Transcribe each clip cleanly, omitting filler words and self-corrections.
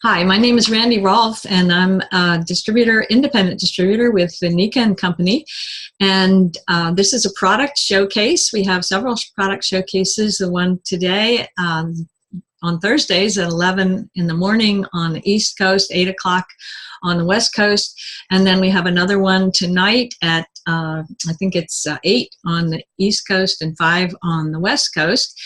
Hi, my name is Randy Rolfe, and I'm a distributor, independent distributor with the Nikken Company. And this is a product showcase. We have several product showcases. The one today on Thursdays at 11 in the morning on the East Coast, 8 o'clock on the West Coast. And then we have another one tonight at, I think it's 8 on the East Coast and 5 on the West Coast.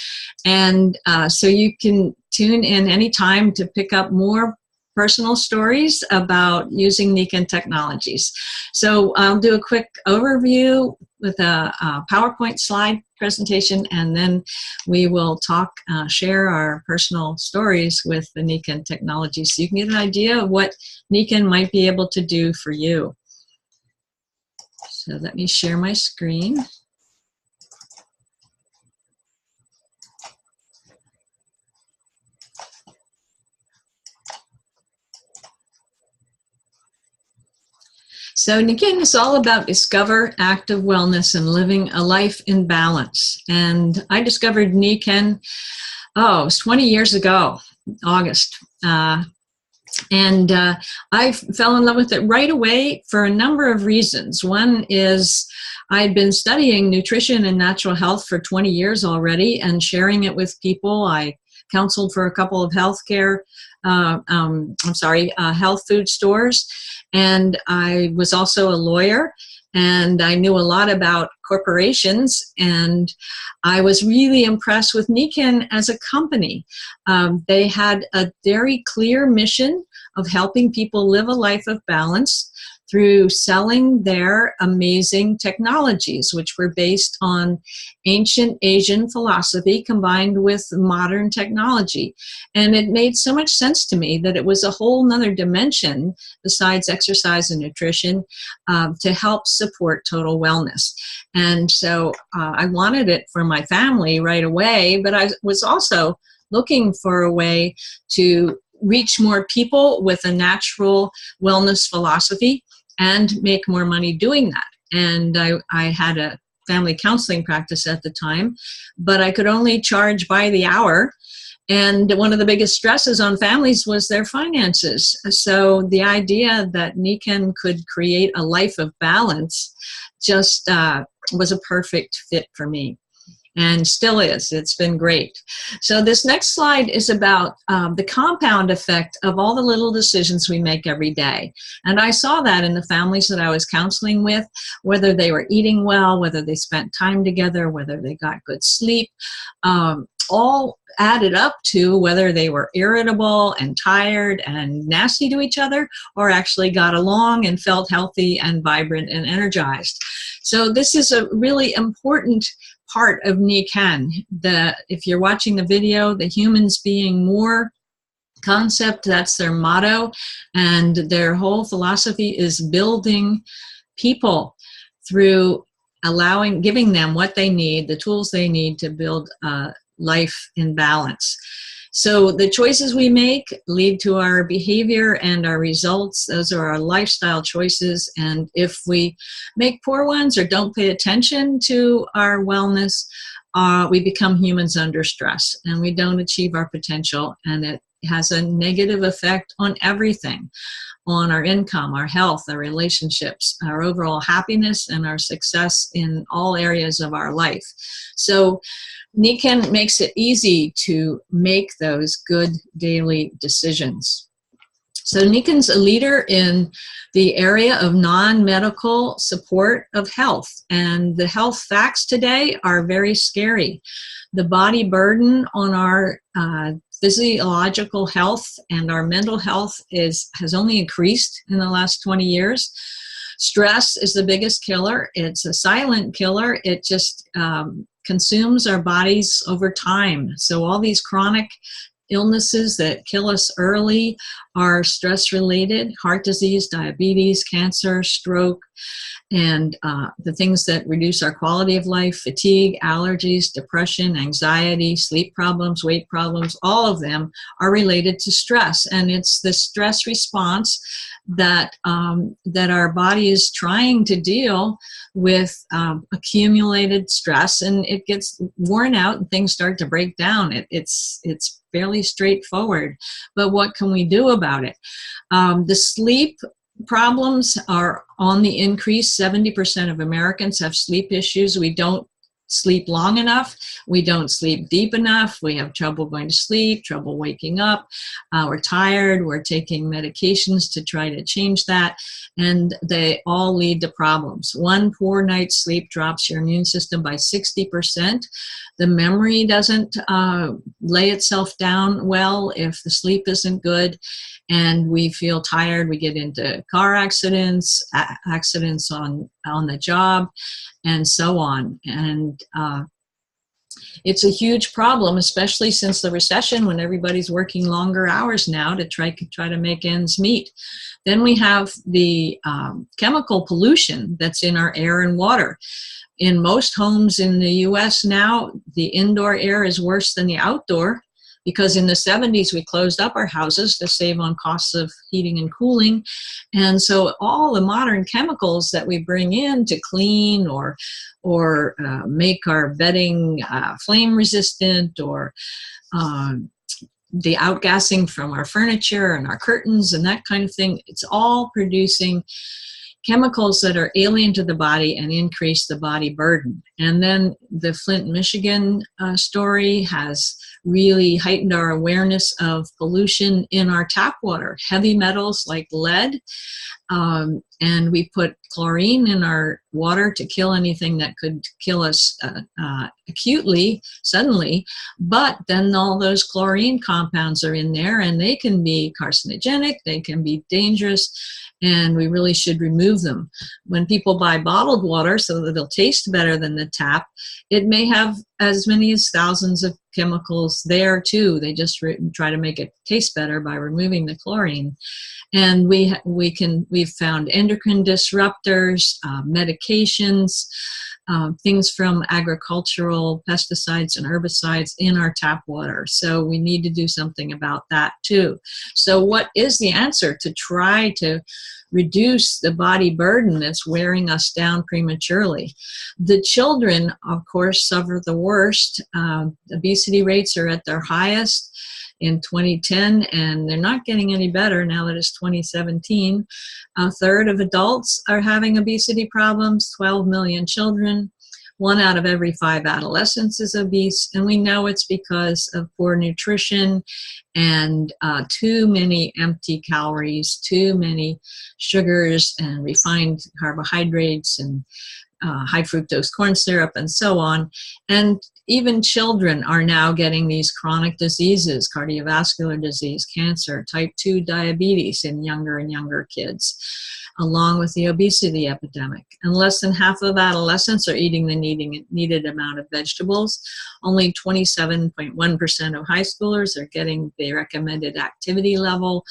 And so you can tune in anytime to pick up more personal stories about using Nikken technologies. So I'll do a quick overview with a PowerPoint slide presentation, and then we will talk, share our personal stories with the Nikken technology so you can get an idea of what Nikken might be able to do for you. So let me share my screen. So Nikken is all about discover active wellness and living a life in balance. And I discovered Nikken, it was 20 years ago, August. I fell in love with it right away for a number of reasons. One is I'd been studying nutrition and natural health for 20 years already and sharing it with people. I counseled for a couple of health food stores. And I was also a lawyer, and I knew a lot about corporations, and I was really impressed with Nikken as a company. They had a very clear mission of helping people live a life of balance through selling their amazing technologies, which were based on ancient Asian philosophy combined with modern technology. And it made so much sense to me that it was a whole nother dimension besides exercise and nutrition to help support total wellness. And so I wanted it for my family right away, but I was also looking for a way to reach more people with a natural wellness philosophy and make more money doing that. And I had a family counseling practice at the time, but I could only charge by the hour. And one of the biggest stresses on families was their finances. So the idea that Nikken could create a life of balance just was a perfect fit for me. And still is. It's been great. So this next slide is about the compound effect of all the little decisions we make every day. And I saw that in the families that I was counseling with, whether they were eating well, whether they spent time together, whether they got good sleep, all added up to whether they were irritable and tired and nasty to each other, or actually got along and felt healthy and vibrant and energized. So this is a really important part of Nikken. If you're watching the video, the humans being more concept, that's their motto, and their whole philosophy is building people through giving them what they need, the tools they need to build a life in balance. So the choices we make lead to our behavior and our results. Those are our lifestyle choices. And if we make poor ones or don't pay attention to our wellness, we become humans under stress and we don't achieve our potential. And it has a negative effect on everything, on our income, our health, our relationships, our overall happiness, and our success in all areas of our life. So Nikken makes it easy to make those good daily decisions. So Nikken's a leader in the area of non-medical support of health, and the health facts today are very scary. The body burden on our physiological health and our mental health has only increased in the last 20 years. Stress is the biggest killer. It's a silent killer. It just consumes our bodies over time. So all these chronic illnesses that kill us early are stress related: heart disease, diabetes, cancer, stroke. And the things that reduce our quality of life, fatigue, allergies, depression, anxiety, sleep problems, weight problems, all of them are related to stress. And it's the stress response that that our body is trying to deal with accumulated stress, and it gets worn out and things start to break down. It's fairly straightforward, but what can we do about it? The sleep problems are on the increase. 70% of Americans have sleep issues. We don't sleep long enough. We don't sleep deep enough. We have trouble going to sleep, trouble waking up. We're tired. We're taking medications to try to change that. And they all lead to problems. One poor night's sleep drops your immune system by 60%. The memory doesn't lay itself down well if the sleep isn't good. And we feel tired. We get into car accidents, accidents on the job, and so on. And it's a huge problem, especially since the recession, when everybody's working longer hours now to try to make ends meet. Then we have the chemical pollution that's in our air and water. In most homes in the US now, the indoor air is worse than the outdoor, because in the 70s we closed up our houses to save on costs of heating and cooling. And so all the modern chemicals that we bring in to clean or make our bedding flame resistant, or the outgassing from our furniture and our curtains and that kind of thing, it's all producing chemicals that are alien to the body and increase the body burden. And then the Flint, Michigan story has really heightened our awareness of pollution in our tap water, heavy metals like lead. And we put chlorine in our water to kill anything that could kill us acutely, suddenly. But then all those chlorine compounds are in there, and they can be carcinogenic, they can be dangerous, and we really should remove them. When people buy bottled water so that it'll taste better than the tap, it may have as many as thousands of chemicals there too. They just try to make it taste better by removing the chlorine. And we've found endocrine disruptors, medications, things from agricultural pesticides and herbicides in our tap water. So we need to do something about that too. So what is the answer to try to reduce the body burden that's wearing us down prematurely? The children, of course, suffer the worst. Obesity rates are at their highest in 2010, and they're not getting any better now that it's 2017. A third of adults are having obesity problems, 12 million children. 1 out of every 5 adolescents is obese, and we know it's because of poor nutrition and too many empty calories, too many sugars and refined carbohydrates and high fructose corn syrup and so on. And even children are now getting these chronic diseases, cardiovascular disease, cancer, type 2 diabetes in younger and younger kids, along with the obesity epidemic. And less than half of adolescents are eating the needed amount of vegetables. Only 27.1% of high schoolers are getting the recommended activity level.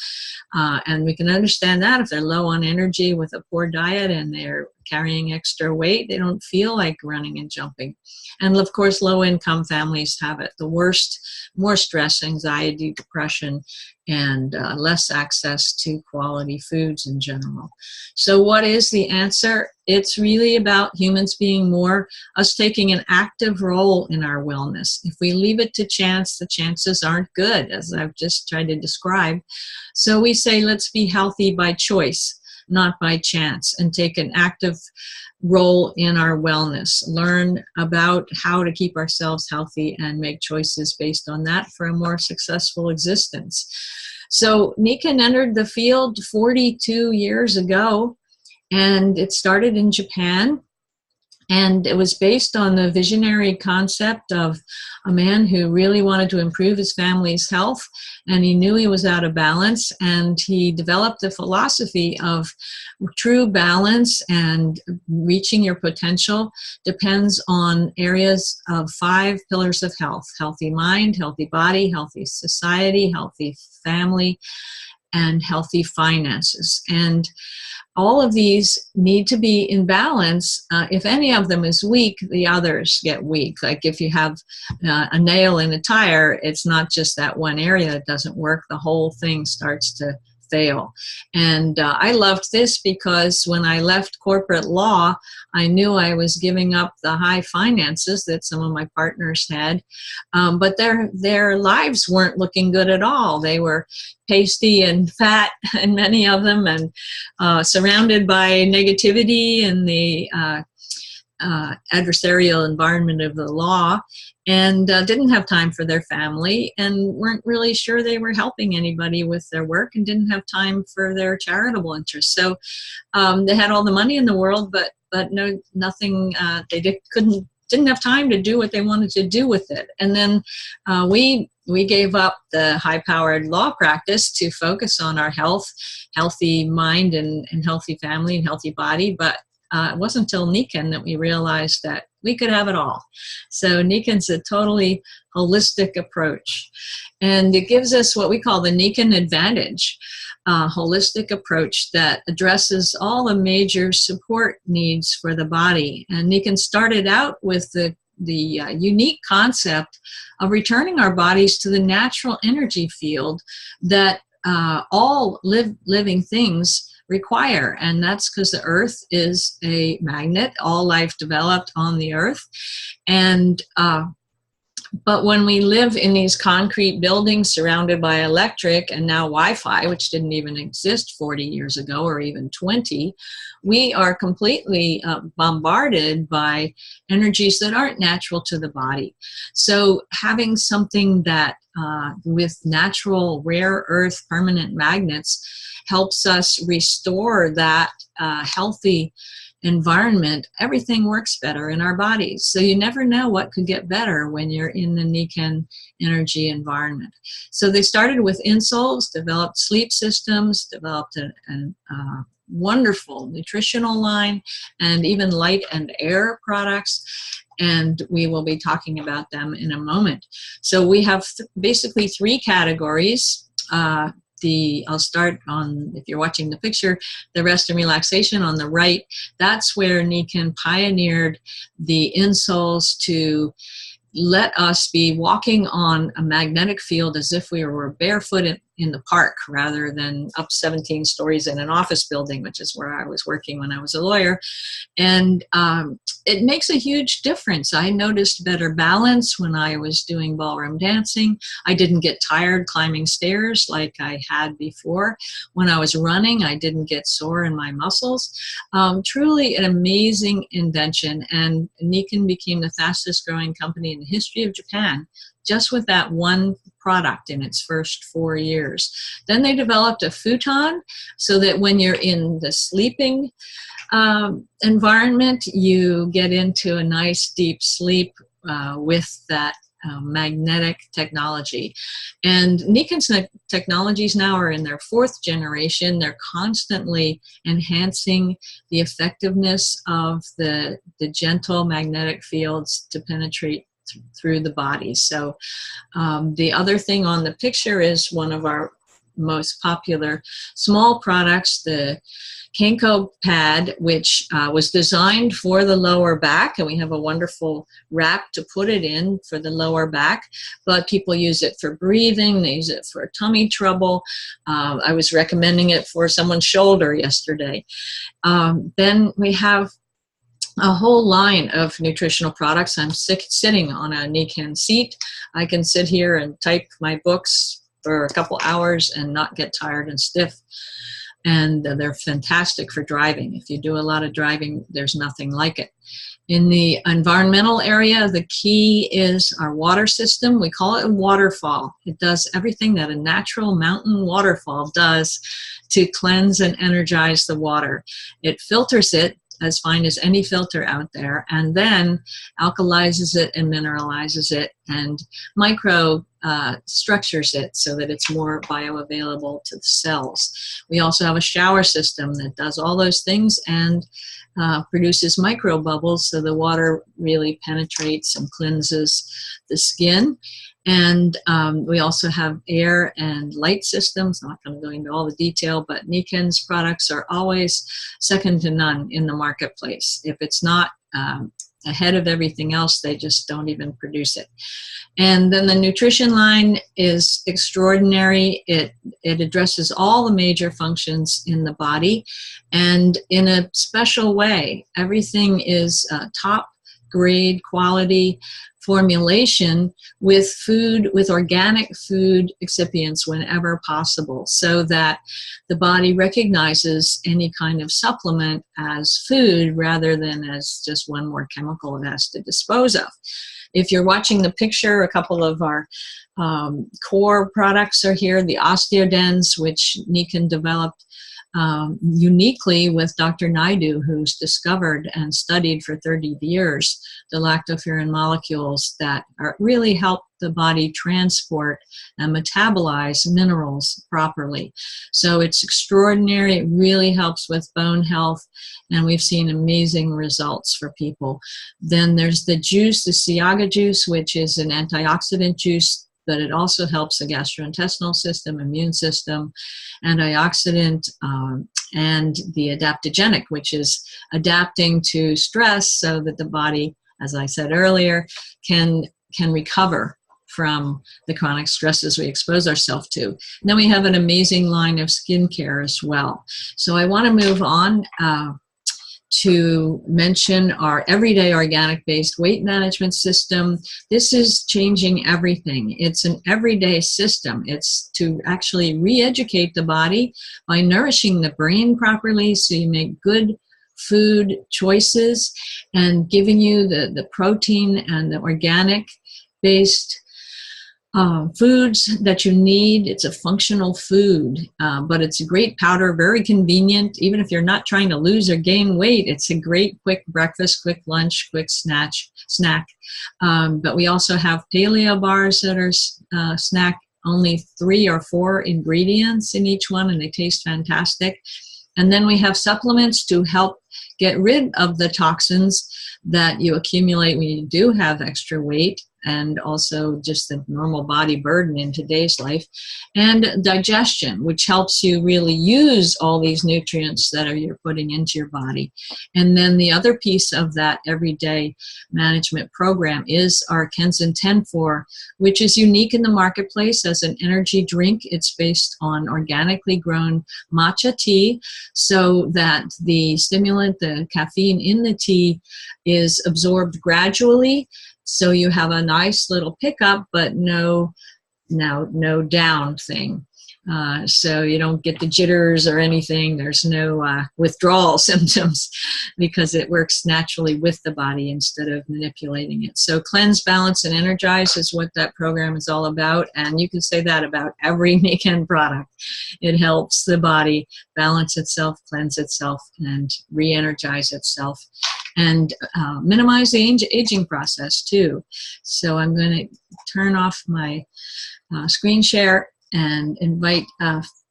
And we can understand that if they're low on energy with a poor diet and they're carrying extra weight, they don't feel like running and jumping. And of course, low-income families have it the worst, more stress, anxiety, depression, and less access to quality foods in general. So what is the answer? It's really about humans being more, us taking an active role in our wellness. If we leave it to chance, the chances aren't good, as I've just tried to describe. So we say, let's be healthy by choice, not by chance, and take an active role in our wellness. Learn about how to keep ourselves healthy and make choices based on that for a more successful existence. So Nikken entered the field 42 years ago, and it started in Japan. And it was based on the visionary concept of a man who really wanted to improve his family's health, and he knew he was out of balance, and he developed a philosophy of true balance, and reaching your potential depends on areas of 5 pillars of health: healthy mind, healthy body, healthy society, healthy family, and healthy finances. And all of these need to be in balance. If any of them is weak, the others get weak. Like if you have a nail in a tire, it's not just that one area that doesn't work. The whole thing starts to fail. And I loved this because when I left corporate law, I knew I was giving up the high finances that some of my partners had, but their lives weren't looking good at all. They were pasty and fat, and many of them, and surrounded by negativity and the adversarial environment of the law, and didn't have time for their family, and weren't really sure they were helping anybody with their work, and didn't have time for their charitable interests. So they had all the money in the world, but nothing. They didn't have time to do what they wanted to do with it. And then we gave up the high-powered law practice to focus on our health, healthy mind, and healthy family and healthy body. But it wasn't until Nikken that we realized that we could have it all. So Nikken's a totally holistic approach. And it gives us what we call the Nikken advantage, a holistic approach that addresses all the major support needs for the body. And Nikken started out with the unique concept of returning our bodies to the natural energy field that all living things require. And that's because the earth is a magnet. All life developed on the earth. And but when we live in these concrete buildings surrounded by electric and now Wi-Fi, which didn't even exist 40 years ago or even 20, we are completely bombarded by energies that aren't natural to the body. So having something that with natural rare earth permanent magnets helps us restore that healthy environment. Everything works better in our bodies. So you never know what could get better when you're in the Nikken energy environment. So they started with insoles, developed sleep systems, developed a wonderful nutritional line, and even light and air products. And we will be talking about them in a moment. So we have basically three categories. I'll start on, if you're watching the picture, the rest and relaxation on the right. That's where Nikken pioneered the insoles to let us be walking on a magnetic field as if we were barefoot in the park rather than up 17 stories in an office building, which is where I was working when I was a lawyer. And it makes a huge difference. I noticed better balance when I was doing ballroom dancing. I didn't get tired climbing stairs like I had before. When I was running, I didn't get sore in my muscles. Truly an amazing invention, and Nikken became the fastest growing company in the history of Japan, just with that one product in its first 4 years. Then they developed a futon so that when you're in the sleeping environment, you get into a nice deep sleep with that magnetic technology. And Nikken's technologies now are in their 4th generation. They're constantly enhancing the effectiveness of the gentle magnetic fields to penetrate through the body. So the other thing on the picture is one of our most popular small products, the Kenko pad, which was designed for the lower back, and we have a wonderful wrap to put it in for the lower back, but people use it for breathing, they use it for tummy trouble. I was recommending it for someone's shoulder yesterday. Then we have a whole line of nutritional products. I'm sitting on a Nikken seat. I can sit here and type my books for a couple hours and not get tired and stiff. And they're fantastic for driving. If you do a lot of driving, there's nothing like it. In the environmental area, the key is our water system. We call it a waterfall. It does everything that a natural mountain waterfall does to cleanse and energize the water. It filters it as fine as any filter out there, and then alkalizes it and mineralizes it and micro structures it so that it's more bioavailable to the cells. We also have a shower system that does all those things and produces micro bubbles so the water really penetrates and cleanses the skin. And we also have air and light systems. I'm not going to go into all the detail, but Nikken's products are always second to none in the marketplace. If it's not ahead of everything else, they just don't even produce it. And then the nutrition line is extraordinary. It addresses all the major functions in the body, and in a special way. Everything is top grade quality formulation with food, with organic food excipients whenever possible, so that the body recognizes any kind of supplement as food rather than as just one more chemical it has to dispose of. If you're watching the picture, a couple of our core products are here, the Osteodens, which Nikken developed uniquely with Dr. Naidu, who's discovered and studied for 30 years the lactoferrin molecules that really help the body transport and metabolize minerals properly. So it's extraordinary. It really helps with bone health, and we've seen amazing results for people. Then there's the juice, the Siaga juice, which is an antioxidant juice, but it also helps the gastrointestinal system, immune system, antioxidant, and the adaptogenic, which is adapting to stress so that the body, as I said earlier, can recover from the chronic stresses we expose ourselves to. And then we have an amazing line of skincare as well. So I want to move on to mention our everyday organic-based weight management system. This is changing everything. It's an everyday system. It's to actually re-educate the body by nourishing the brain properly so you make good food choices, and giving you the protein and the organic-based foods that you need. It's a functional food, but it's a great powder, very convenient. Even if you're not trying to lose or gain weight, it's a great quick breakfast, quick lunch, quick snack. But we also have paleo bars that are snack, only 3 or 4 ingredients in each one, and they taste fantastic. And then we have supplements to help get rid of the toxins that you accumulate when you do have extra weight, and also just the normal body burden in today's life, and digestion, which helps you really use all these nutrients that you're putting into your body. And then the other piece of that everyday management program is our Kenzen 10-4, which is unique in the marketplace as an energy drink. It's based on organically grown matcha tea, so that the stimulant, the caffeine in the tea, is absorbed gradually. So you have a nice little pickup, but no down thing. So you don't get the jitters or anything. There's no withdrawal symptoms, because it works naturally with the body instead of manipulating it. So cleanse, balance, and energize is what that program is all about. And you can say that about every Nikken product. It helps the body balance itself, cleanse itself, and re-energize itself, and minimize the aging process too. So I'm going to turn off my screen share and invite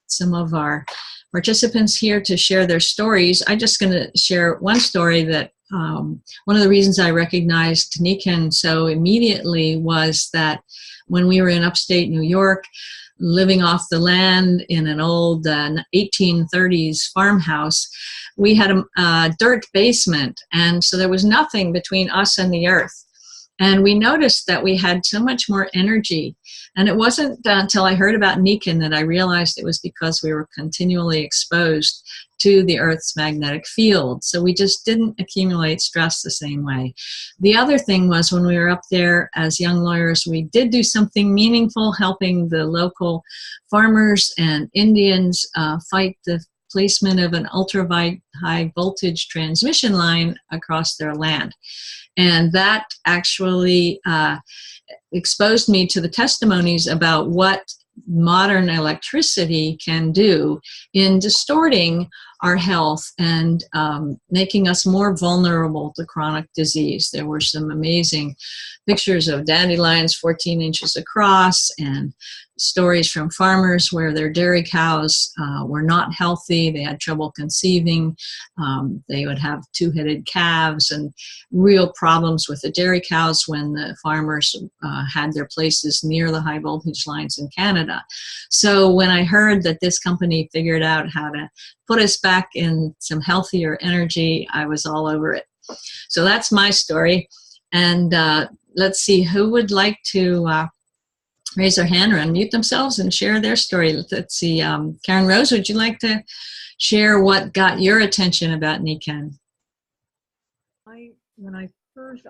some of our participants here to share their stories. I'm just going to share one story that one of the reasons I recognized Nikken so immediately was that when we were in upstate New York, living off the land in an old 1830s farmhouse, we had a dirt basement, and so there was nothing between us and the earth. And we noticed that we had so much more energy. And it wasn't until I heard about Nikken that I realized it was because we were continually exposed to the Earth's magnetic field. So we just didn't accumulate stress the same way. The other thing was, when we were up there as young lawyers, we did do something meaningful, helping the local farmers and Indians fight the placement of an ultra-high voltage transmission line across their land. And that actually exposed me to the testimonies about what modern electricity can do in distorting our health and making us more vulnerable to chronic disease. There were some amazing pictures of dandelions 14 inches across, and stories from farmers where their dairy cows were not healthy. They had trouble conceiving. They would have two-headed calves and real problems with the dairy cows when the farmers had their places near the high voltage lines in Canada. So when I heard that this company figured out how to put us back in some healthier energy, I was all over it. So that's my story. And let's see, who would like to raise their hand or unmute themselves and share their story? Let's see, Karen Rose, would you like to share what got your attention about Nikken? When I found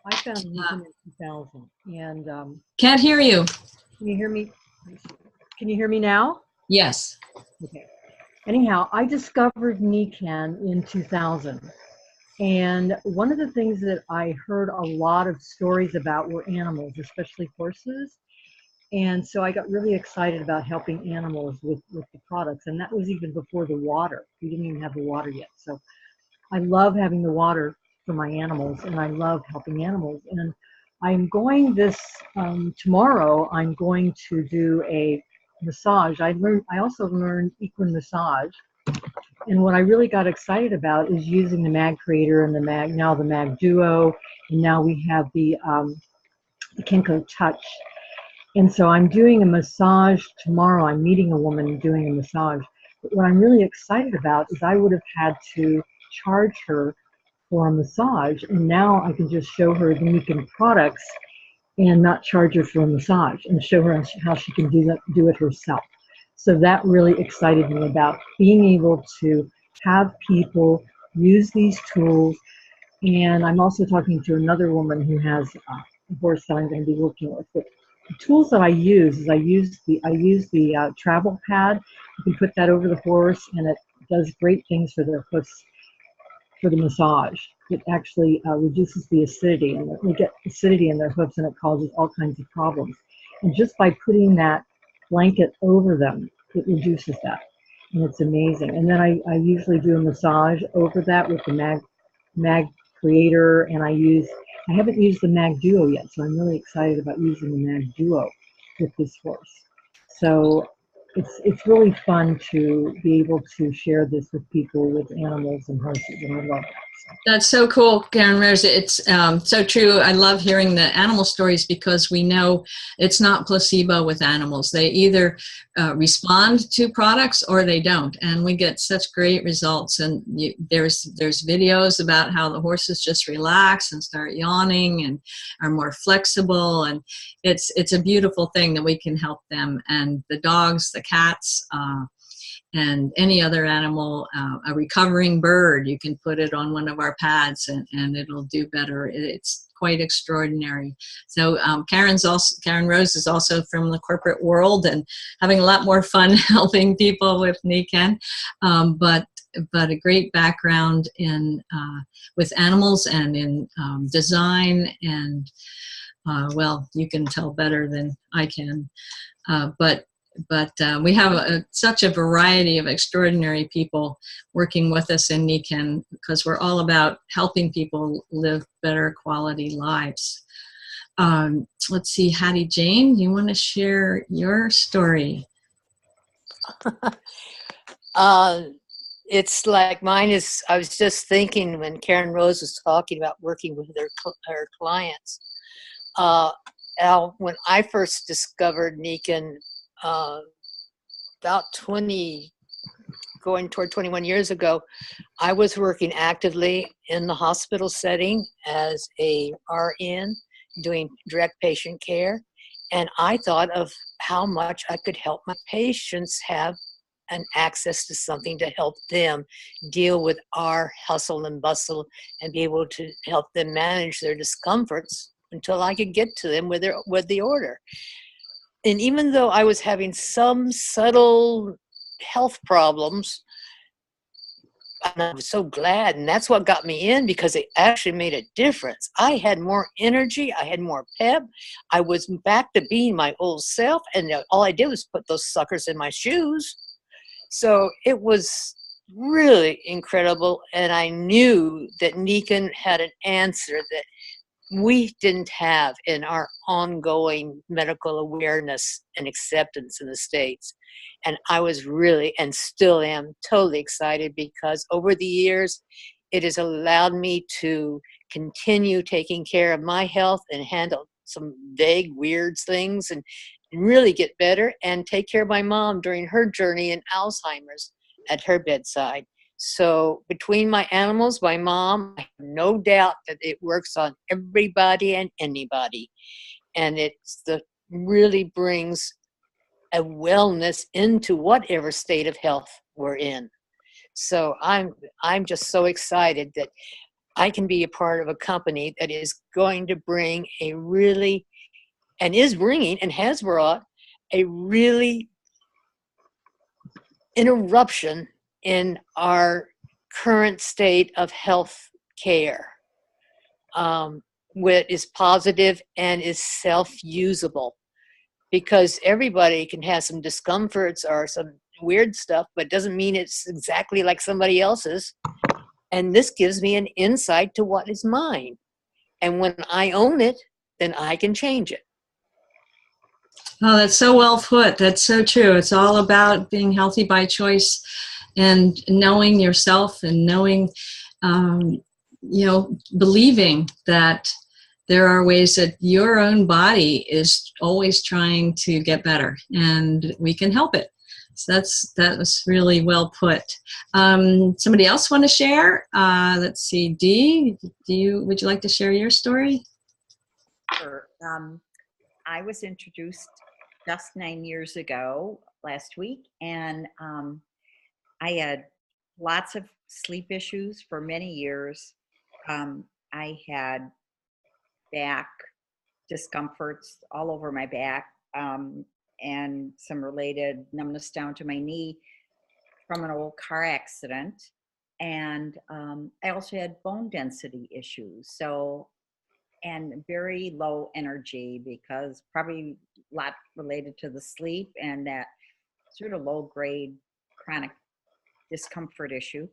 Nikken in 2000, and can't hear you. Can you hear me? Can you hear me now? Yes. Okay. Anyhow, I discovered Nikken in 2000. And one of the things that I heard a lot of stories about were animals, especially horses. And so I got really excited about helping animals with the products. And that was even before the water. We didn't even have the water yet. So I love having the water for my animals, and I love helping animals. And I'm going tomorrow, I'm going to do a massage. I also learned equine massage. And what I really got excited about is using the Mag Creator and the Mag Duo, and now we have the Kenko Touch. And so I'm doing a massage tomorrow. I'm meeting a woman doing a massage. But what I'm really excited about is I would have had to charge her for a massage, and now I can just show her the Nikken products and not charge her for a massage, and show her how she can do it herself. So that really excited me about being able to have people use these tools. And I'm also talking to another woman who has a horse that I'm going to be working with. But the tools that I use is I use the travel pad. You can put that over the horse, and it does great things for their hoofs for the massage. It actually reduces the acidity, and they get acidity in their hoofs, and it causes all kinds of problems. And just by putting that blanket over them, it reduces that, and it's amazing. And then I usually do a massage over that with the Mag Creator, and I haven't used the Mag Duo yet, so I'm really excited about using the Mag Duo with this horse. So it's really fun to be able to share this with people with animals and horses, and I love that. That's so cool, Karen Rose. It's so true. I love hearing the animal stories because we know it's not placebo with animals. They either respond to products or they don't, and we get such great results. And there's videos about how the horses just relax and start yawning and are more flexible, and it's a beautiful thing that we can help them. And the dogs, the cats, and any other animal, a recovering bird, you can put it on one of our pads and it'll do better. It's quite extraordinary. So Karen Rose is also from the corporate world and having a lot more fun helping people with Nikken, but a great background in with animals and in design, and well, you can tell better than I can, but we have such a variety of extraordinary people working with us in Nikken because we're all about helping people live better quality lives. Let's see, Hattie Jane, you want to share your story? It's like mine is, I was just thinking when Karen Rose was talking about working with her clients. When I first discovered Nikken, about 21 years ago, I was working actively in the hospital setting as a RN, doing direct patient care, and I thought of how much I could help my patients have an access to something to help them deal with our hustle and bustle and be able to help them manage their discomforts until I could get to them with the order. And even though I was having some subtle health problems, and I was so glad, and that's what got me in, because it actually made a difference. I had more energy, I had more pep, I was back to being my old self, and all I did was put those suckers in my shoes. So it was really incredible, and I knew that Nikken had an answer, that we didn't have in our ongoing medical awareness and acceptance in the States. And I was really, and still am, totally excited, because over the years, it has allowed me to continue taking care of my health and handle some vague, weird things, and really get better, and take care of my mom during her journey in Alzheimer's at her bedside. So between my animals, my mom, I have no doubt that it works on everybody and anybody. And really brings a wellness into whatever state of health we're in. So I'm just so excited that I can be a part of a company that is going to bring a really, and is bringing and has brought a really interruption in our current state of health care, which is positive and is self-usable, because everybody can have some discomforts or some weird stuff, but doesn't mean it's exactly like somebody else's. And this gives me an insight to what is mine. And when I own it, then I can change it. Oh, that's so well put. That's so true. It's all about being healthy by choice and knowing yourself, and knowing, believing that there are ways that your own body is always trying to get better, and we can help it. So that was really well put. Somebody else want to share? Let's see, Dee, would you like to share your story? Sure. I was introduced just 9 years ago last week, and I had lots of sleep issues for many years. I had back discomforts all over my back, and some related numbness down to my knee from an old car accident. And I also had bone density issues. And very low energy, because probably a lot related to the sleep and that sort of low grade chronic discomfort issue.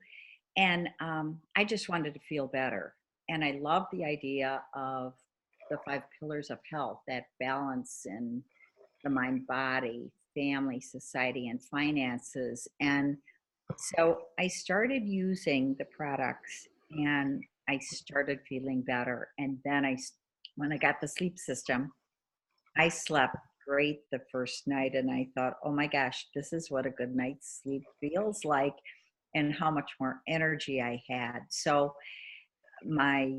And I just wanted to feel better. And I love the idea of the 5 pillars of health, that balance in the mind, body, family, society, and finances. And so I started using the products, and I started feeling better. And then when I got the sleep system, I slept great the first night, and I thought, oh my gosh, this is what a good night's sleep feels like, and how much more energy I had. So my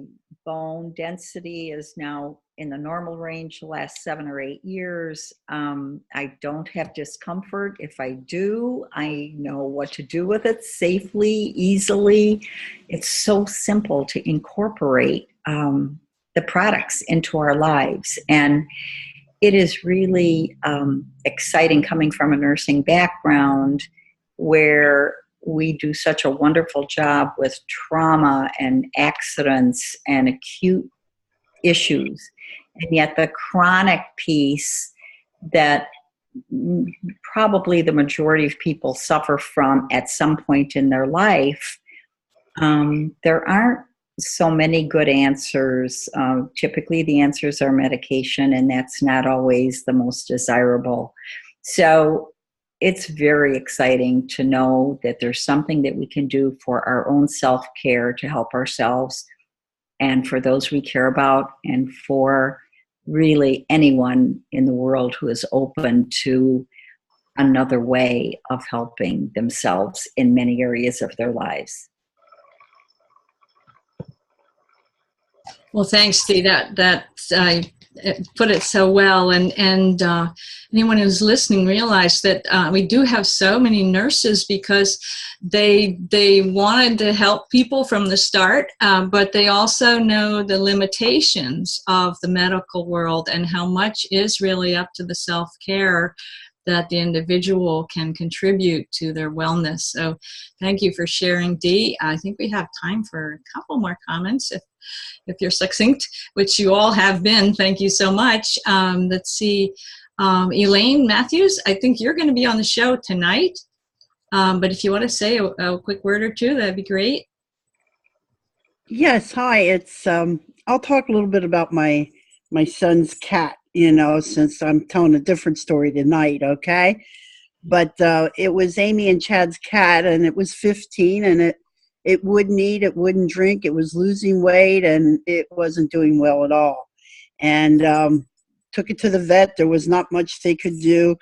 bone density is now in the normal range the last 7 or 8 years. I don't have discomfort. If I do, I know what to do with it safely, easily. It's so simple to incorporate the products into our lives. And it is really exciting, coming from a nursing background where we do such a wonderful job with trauma and accidents and acute issues. And yet the chronic piece that probably the majority of people suffer from at some point in their life, there aren't so many good answers. Typically the answers are medication, and that's not always the most desirable. So it's very exciting to know that there's something that we can do for our own self-care to help ourselves and for those we care about, and for really anyone in the world who is open to another way of helping themselves in many areas of their lives. Well, thanks, Dee. That put it so well, and anyone who's listening realize that we do have so many nurses because they wanted to help people from the start, but they also know the limitations of the medical world and how much is really up to the self-care that the individual can contribute to their wellness. So thank you for sharing, Dee. I think we have time for a couple more comments if you're succinct, which you all have been. Thank you so much. Let's see. Elaine Matthews, I think you're going to be on the show tonight. But if you want to say a quick word or two, that'd be great. Yes, hi. It's I'll talk a little bit about my son's cat, since I'm telling a different story tonight, okay? But it was Amy and Chad's cat, and it was 15, and it wouldn't eat, it wouldn't drink, it was losing weight, and it wasn't doing well at all. And took it to the vet. There was not much they could do.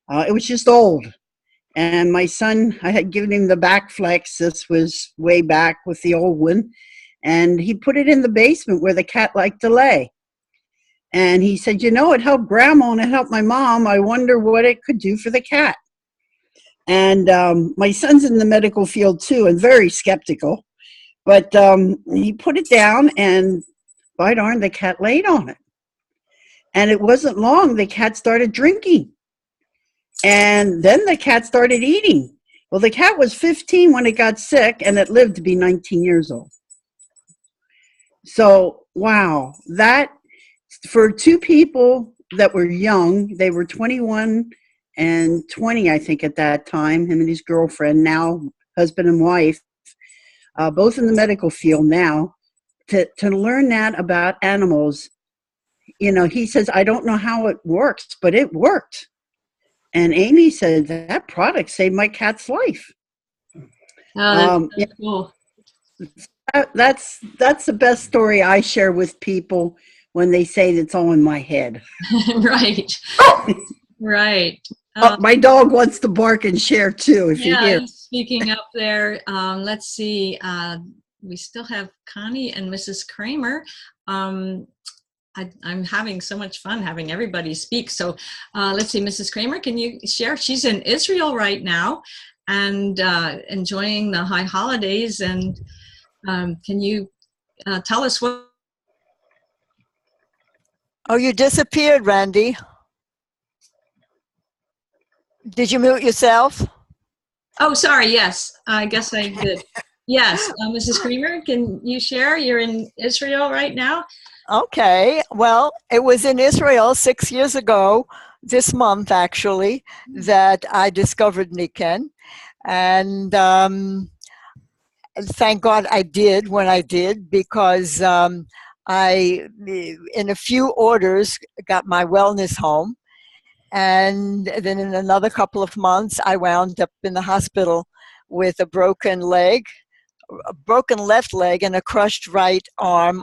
It was just old. And my son, I had given him the back flex. This was way back with the old one. And he put it in the basement where the cat liked to lay. And he said, it helped Grandma and it helped my mom. I wonder what it could do for the cat. And my son's in the medical field too and very skeptical. But he put it down and by darn, the cat laid on it. And it wasn't long, the cat started drinking. And then the cat started eating. Well, the cat was 15 when it got sick, and it lived to be 19 years old. So, wow, that for two people that were young, they were 21 and 20, I think, at that time, him and his girlfriend, now husband and wife, both in the medical field now, to learn that about animals. He says, I don't know how it works, but it worked. And Amy said, that product saved my cat's life. Oh, that's cool. That's the best story I share with people when they say it's all in my head. Right. Right. My dog wants to bark and share too, if you hear. Speaking up there, let's see. We still have Connie and Mrs. Kramer. I'm having so much fun having everybody speak. So let's see, Mrs. Kramer, can you share? She's in Israel right now and enjoying the high holidays. And can you tell us what? Oh, you disappeared, Randy. Did you mute yourself? Oh, sorry. Yes, I guess I did. Yes, Mrs. Kramer, can you share? You're in Israel right now. Okay, well, it was in Israel 6 years ago, this month actually, that I discovered Nikken. And thank God I did when I did, because I, in a few orders, got my wellness home. And then in another couple of months, I wound up in the hospital with a broken leg, a broken left leg, and a crushed right arm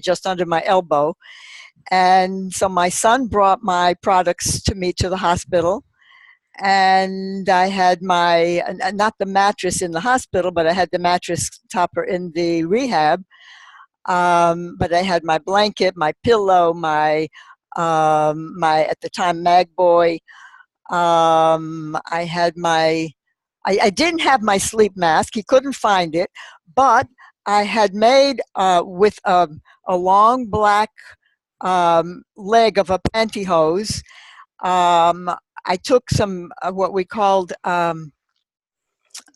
just under my elbow. And so my son brought my products to me to the hospital, and I had not the mattress in the hospital, but I had the mattress topper in the rehab. But I had my blanket, my pillow, my at the time Mag Boy. I had I didn't have my sleep mask. He couldn't find it, but I had made with a long black leg of a pantyhose. I took some what we called, I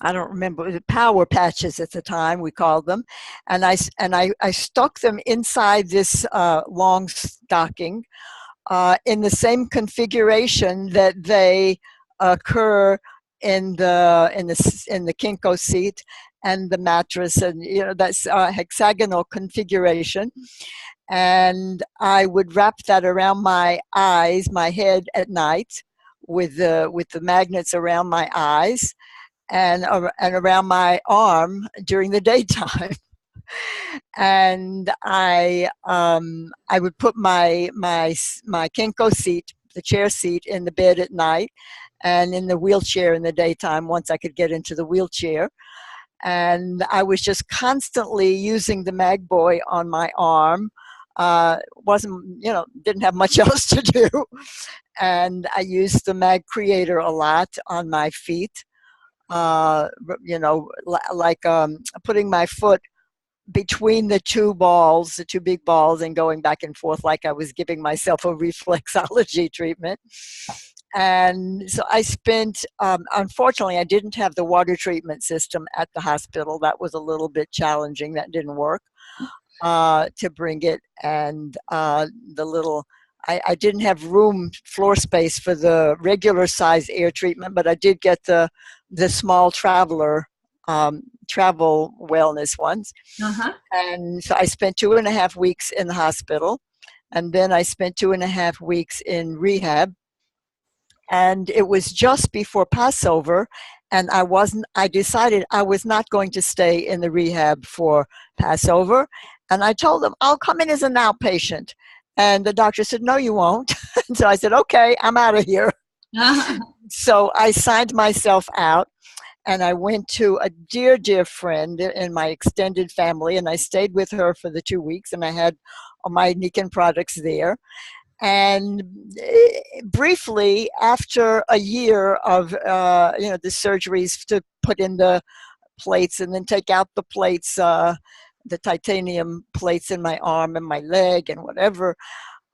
don't remember, power patches at the time, we called them. And I stuck them inside this long stocking in the same configuration that they occur in the Kinko seat and the mattress, and that's a hexagonal configuration. And I would wrap that around my eyes, my head at night, with the magnets around my eyes, and around my arm during the daytime. And I would put my Kinko seat, the chair seat, in the bed at night, and in the wheelchair in the daytime once I could get into the wheelchair. And I was just constantly using the Mag Boy on my arm. Didn't have much else to do. And I used the Mag Creator a lot on my feet. Like putting my foot between the two big balls, and going back and forth like I was giving myself a reflexology treatment. And so I spent, unfortunately, I didn't have the water treatment system at the hospital. That was a little bit challenging. That didn't work to bring it. And I didn't have floor space for the regular size air treatment, but I did get the small traveler travel wellness ones. Uh-huh. And so I spent 2.5 weeks in the hospital, and then I spent 2.5 weeks in rehab. And it was just before Passover, and I decided I was not going to stay in the rehab for Passover. And I told them, I'll come in as an outpatient. And the doctor said, no, you won't. And so I said, okay, I'm out of here. Uh-huh. So I signed myself out, and I went to a dear, dear friend in my extended family, and I stayed with her for the 2 weeks, and I had my Nikken products there. And briefly, after a year of the surgeries to put in the plates and then take out the plates, the titanium plates in my arm and my leg and whatever,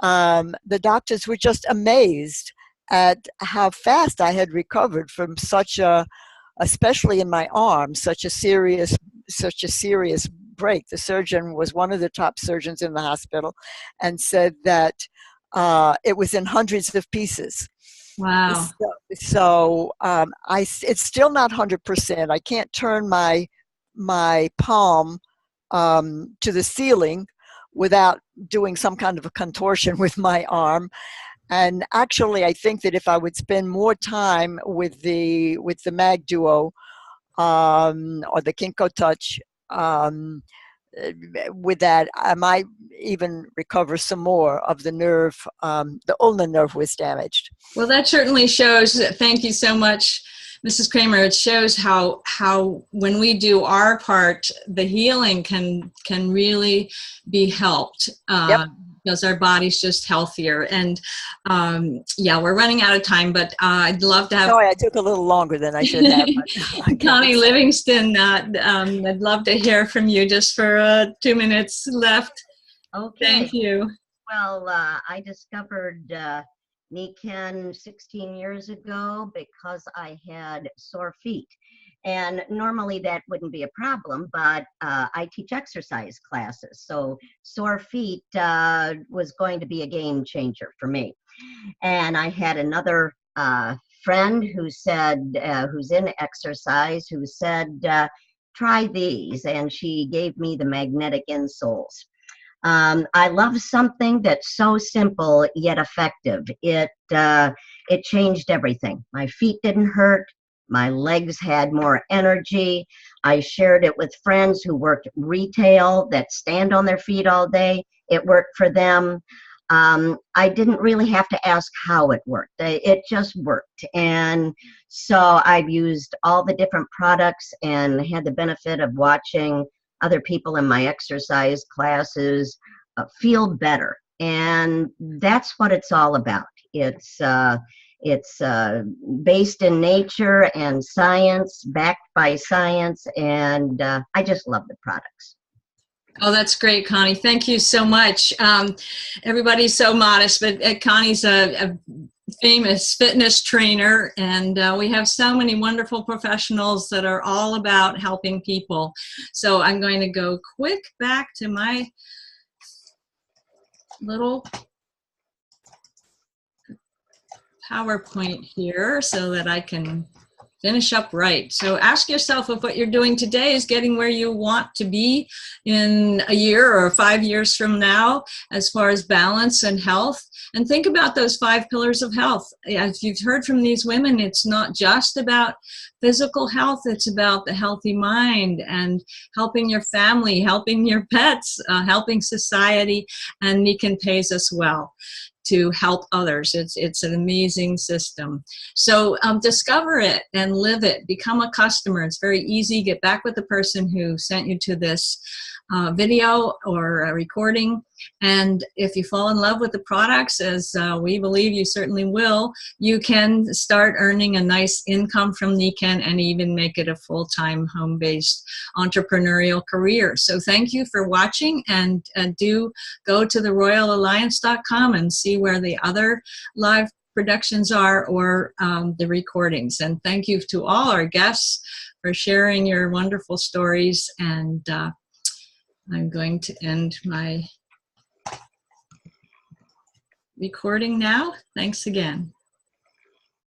the doctors were just amazed at how fast I had recovered from such a, especially in my arm, such a serious break. The surgeon was one of the top surgeons in the hospital, and said that it was in hundreds of pieces. Wow. It's still not 100%. I can't turn my palm to the ceiling without doing some kind of a contortion with my arm. And actually, I think that if I would spend more time with the Mag Duo or the Kinko Touch, with that, I might even recover some more of the nerve. The ulnar nerve was damaged. Well, that certainly shows. Thank you so much, Mrs. Kramer. It shows how when we do our part, the healing can really be helped. Yep. Because our body's just healthier. And yeah, we're running out of time, but I'd love to have. Sorry, I took a little longer than I should have. Connie Livingstone, I'd love to hear from you just for 2 minutes left. Okay. Thank you. Well, I discovered Nikken 16 years ago because I had sore feet. And normally that wouldn't be a problem, but I teach exercise classes. So sore feet was going to be a game changer for me. And I had another friend who said, who's in exercise, who said, try these. And she gave me the magnetic insoles. I love something that's so simple yet effective. It changed everything. My feet didn't hurt. My legs had more energy. I shared it with friends who worked retail that stand on their feet all day. It worked for them. I didn't really have to ask how it worked. It just worked. And so I've used all the different products and had the benefit of watching other people in my exercise classes feel better. And that's what it's all about. It's based in nature and science, backed by science, and I just love the products. Oh, that's great, Connie. Thank you so much. Everybody's so modest, but Connie's a famous fitness trainer, and we have so many wonderful professionals that are all about helping people. So I'm going to go quick back to my little PowerPoint here so that I can finish up right. So ask yourself if what you're doing today is getting where you want to be in a year or 5 years from now as far as balance and health. And think about those 5 pillars of health. As you've heard from these women, it's not just about physical health, it's about the healthy mind and helping your family, helping your pets, helping society, and Nikken pays us well to help others. It's an amazing system. So discover it and live it. Become a customer. It's very easy. Get back with the person who sent you to this video or a recording. And if you fall in love with the products, as we believe you certainly will, you can start earning a nice income from Nikken and even make it a full-time home-based entrepreneurial career. So thank you for watching, and do go to theroyalalliance.com and see where the other live productions are or the recordings. And thank you to all our guests for sharing your wonderful stories. And I'm going to end my recording now. Thanks again.